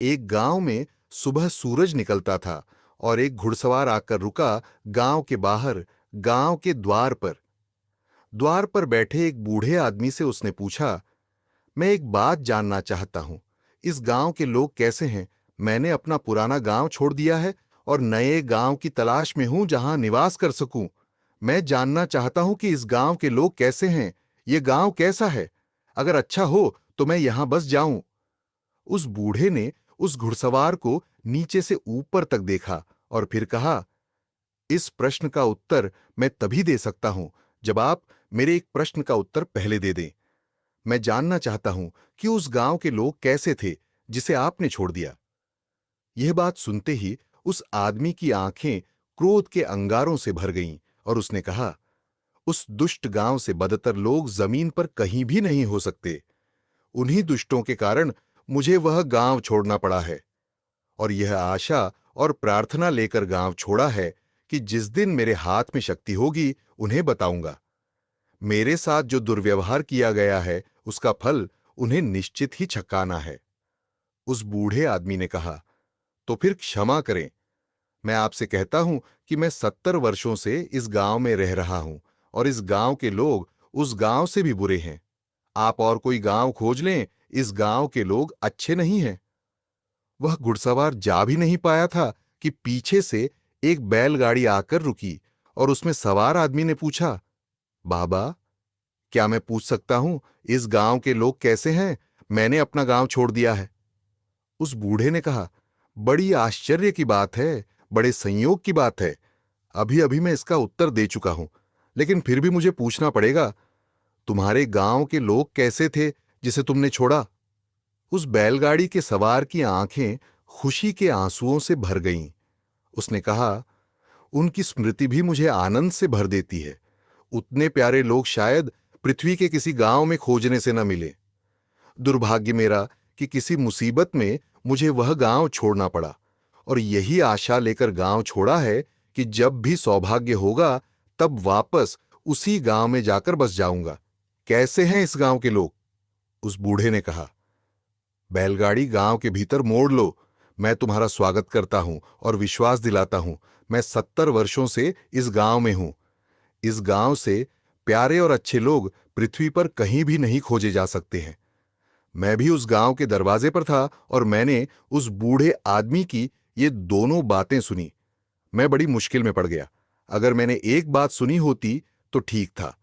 एक गांव में सुबह सूरज निकलता था और एक घुड़सवार आकर रुका गांव के बाहर, गांव के द्वार पर। द्वार पर बैठे एक बूढ़े आदमी से उसने पूछा, मैं एक बात जानना चाहता हूं। इस गांव के लोग कैसे हैं? मैंने अपना पुराना गांव छोड़ दिया है और नए गांव की तलाश में हूं जहां निवास कर सकूं। मैं जानना चाहता हूं कि इस गांव के लोग कैसे हैं, ये गांव कैसा है। अगर अच्छा हो तो मैं यहां बस जाऊं। उस बूढ़े ने उस घुड़सवार को नीचे से ऊपर तक देखा और फिर कहा, इस प्रश्न का उत्तर मैं तभी दे सकता हूं जब आप मेरे एक प्रश्न का उत्तर पहले दे दें। मैं जानना चाहता हूं कि उस गांव के लोग कैसे थे जिसे आपने छोड़ दिया। यह बात सुनते ही उस आदमी की आंखें क्रोध के अंगारों से भर गईं और उसने कहा, उस दुष्ट गांव से बदतर लोग जमीन पर कहीं भी नहीं हो सकते। उन्हीं दुष्टों के कारण मुझे वह गांव छोड़ना पड़ा है और यह आशा और प्रार्थना लेकर गांव छोड़ा है कि जिस दिन मेरे हाथ में शक्ति होगी उन्हें बताऊंगा। मेरे साथ जो दुर्व्यवहार किया गया है उसका फल उन्हें निश्चित ही छकाना है। उस बूढ़े आदमी ने कहा, तो फिर क्षमा करें। मैं आपसे कहता हूं कि मैं 70 वर्षों से इस गांव में रह रहा हूं और इस गांव के लोग उस गांव से भी बुरे हैं। आप और कोई गांव खोज लें, इस गांव के लोग अच्छे नहीं हैं। वह घुड़सवार जा भी नहीं पाया था कि पीछे से एक बैलगाड़ी आकर रुकी और उसमें सवार आदमी ने पूछा, बाबा, क्या मैं पूछ सकता हूं इस गांव के लोग कैसे हैं? मैंने अपना गांव छोड़ दिया है। उस बूढ़े ने कहा, बड़ी आश्चर्य की बात है, बड़े संयोग की बात है। अभी अभी मैं इसका उत्तर दे चुका हूं, लेकिन फिर भी मुझे पूछना पड़ेगा। तुम्हारे गांव के लोग कैसे थे जिसे तुमने छोड़ा? उस बैलगाड़ी के सवार की आंखें खुशी के आंसुओं से भर गईं। उसने कहा, उनकी स्मृति भी मुझे आनंद से भर देती है। उतने प्यारे लोग शायद पृथ्वी के किसी गांव में खोजने से न मिले। दुर्भाग्य मेरा कि किसी मुसीबत में मुझे वह गांव छोड़ना पड़ा और यही आशा लेकर गांव छोड़ा है कि जब भी सौभाग्य होगा तब वापस उसी गांव में जाकर बस जाऊंगा। कैसे हैं इस गांव के लोग? उस बूढ़े ने कहा, बैलगाड़ी गांव के भीतर मोड़ लो। मैं तुम्हारा स्वागत करता हूं और विश्वास दिलाता हूं, मैं 70 वर्षों से इस गांव में हूं। इस गांव से प्यारे और अच्छे लोग पृथ्वी पर कहीं भी नहीं खोजे जा सकते हैं। मैं भी उस गांव के दरवाजे पर था और मैंने उस बूढ़े आदमी की ये दोनों बातें सुनी। मैं बड़ी मुश्किल में पड़ गया। अगर मैंने एक बात सुनी होती तो ठीक था।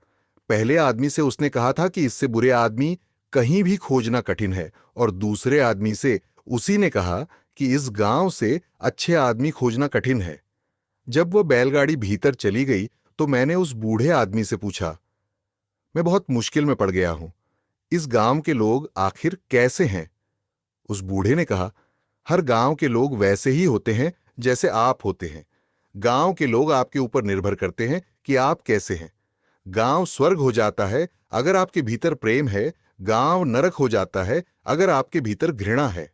पहले आदमी से उसने कहा था कि इससे बुरे आदमी कहीं भी खोजना कठिन है और दूसरे आदमी से उसी ने कहा कि इस गांव से अच्छे आदमी खोजना कठिन है। जब वह बैलगाड़ी भीतर चली गई तो मैंने उस बूढ़े आदमी से पूछा, मैं बहुत मुश्किल में पड़ गया हूं, इस गांव के लोग आखिर कैसे हैं? उस बूढ़े ने कहा, हर गांव के लोग वैसे ही होते हैं जैसे आप होते हैं। गांव के लोग आपके ऊपर निर्भर करते हैं कि आप कैसे हैं। गांव स्वर्ग हो जाता है अगर आपके भीतर प्रेम है, गांव नरक हो जाता है अगर आपके भीतर घृणा है।